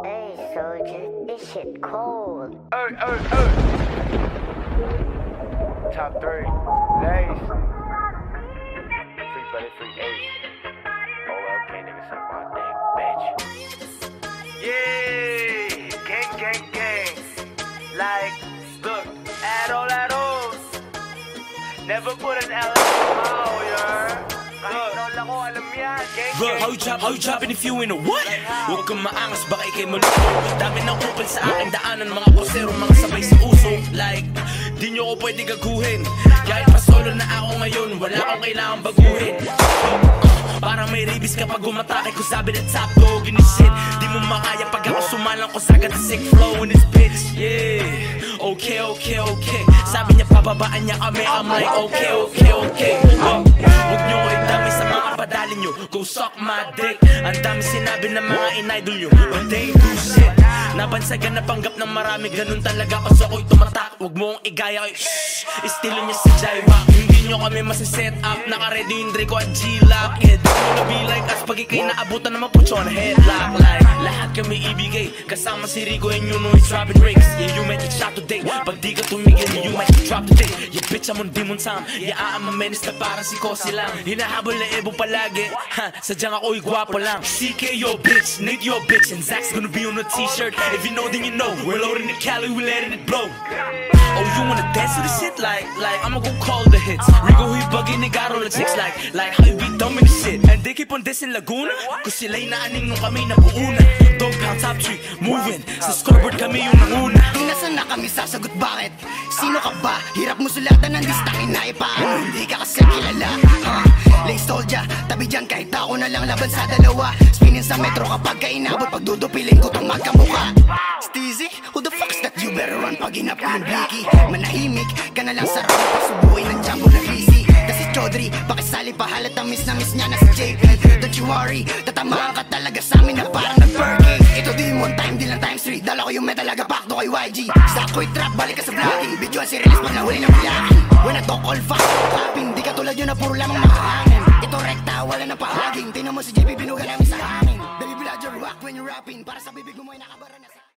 Hey, soldier, this shit cold. Top 3, Lays. Free buddy, free Ace. OLK niggas suck my dick, bitch. Yeah, gang. Like, look, at all. Never put an L in the mouth, yeah. Bro, how you dropping if you in a what? Huwag kang maangas, baka ikay maluto. Dami ng upal sa aking daanan, mga posero, mga sabay sa uso. Like, di nyo ko pwede gaguhin. Kahit pa solo na ako ngayon, wala akong kailangan baguhin. Parang may rabies kapag gumatake ko sabi na top dog in this shit. Di mo makaya pag ako sumalang ko sagad na sick flow in this bitch. Yeah, okay. Sabi niya pababaan niya kami, I'm like okay. Huwag nyo ko idami sa mga padali nyo, go suck my dick. Ang dami sinabi ng mga in-idol nyo, but they do shit. Nabansagan na panggap ng marami, ganun talaga kasi ako'y tumatak. Huwag mo kong igaya ko'y shhh, estilo niya sa Jaiwa. Hindi nyo kami masiset up, naka-ready yung Draco at G-Lock. It wanna be like us, pag ikay naabutan naman put you on headlock. Like, lahat kami ibigay, kasama si Rico and you know he's dropping rakes. Yeah, you might get shot today, pag di ka tumigil, you might get dropped today. Yeah, bitch, I'm on demon time, yeah, I'm a menace na parang si Kosi lang. Hinahabol na Ebo palagi, ha, sadyang ako'y gwapo lang. CK your bitch, Nate your bitch, and Zach's gonna be on a t-shirt. If you know, then you know, we're loading the Cali, we're letting it blow. Oh, you wanna dance to this shit? Like, I'ma go call the hits. Rico, he bugging, they got all the chicks. Like, how you be dumb in this shit? And they keep on dissing Laguna, cause sila'y naaning nung kami nabuuna. Dog pound top 3, moving, sa scoreboard kami yung nanguna. Nasaan na kami sasagot bakit? Sino ka ba? Hirap mo sulatan ng listahin na ipaano. Hindi ka kasi kilala. Lay soldier, tabi dyan kahit ako na lang laban sa dalawa. Spinning sa metro kapag kainabot, pagdudupilin ko tong magkamuka. Steezy, who the fuck's that? You better run pag inap yung blicky. Manahimik ka na lang sa road, pasubuhin ng jumbo na busy. Kasi Chodri, pakisali pa halat ang miss na miss niya na si JP. Don't you worry, tatamaan ka talaga sa amin na parang nag-perky. Ito di mo time, di lang times 3. Dala ko yung metal, agapakto kay YG. Sa ako'y trap, balik ka sa vlogging. Videoan si release pag nahuli ng malaki. When I talk all fuck, clapping. Di ka tulad yun na puro lamang makahangin. Ito rekta, wala na pahaging. Tingnan mo si JP, binuga namin sa hangin. Baby blood, you're rock when you're rapping. Para sa bibig mo ay nakabara na sa